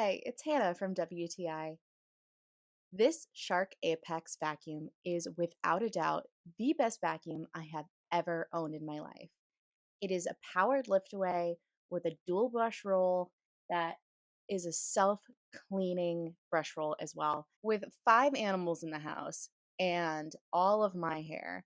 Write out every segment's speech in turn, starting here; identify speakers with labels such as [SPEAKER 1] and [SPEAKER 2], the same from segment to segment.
[SPEAKER 1] Hey, it's Hannah from WTI. This Shark Apex vacuum is without a doubt the best vacuum I have ever owned in my life. It is a powered lift away with a dual brush roll that is a self cleaning brush roll as well. With 5 animals in the house and all of my hair,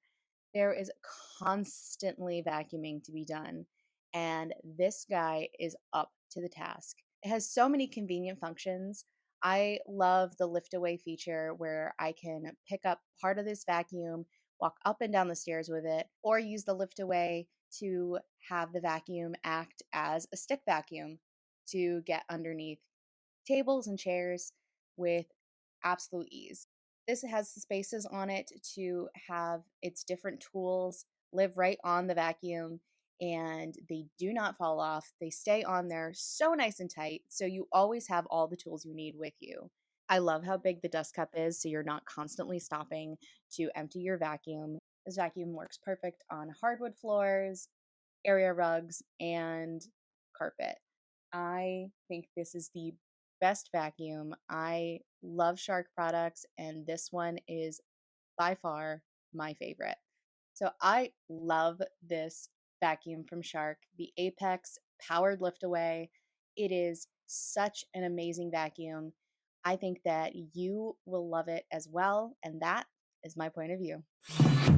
[SPEAKER 1] there is constantly vacuuming to be done. And this guy is up to the task. It has so many convenient functions. I love the lift away feature where I can pick up part of this vacuum, walk up and down the stairs with it, or use the lift away to have the vacuum act as a stick vacuum to get underneath tables and chairs with absolute ease. This has the spaces on it to have its different tools live right on the vacuum, and they do not fall off. They stay on there so nice and tight, so you always have all the tools you need with you. I love how big the dust cup is, so you're not constantly stopping to empty your vacuum. This vacuum works perfect on hardwood floors, area rugs, and carpet. I think this is the best vacuum. I love Shark products, and this one is by far my favorite. So I love this vacuum from Shark, the Apex Powered Lift Away. It is such an amazing vacuum. I think that you will love it as well, and that is my point of view.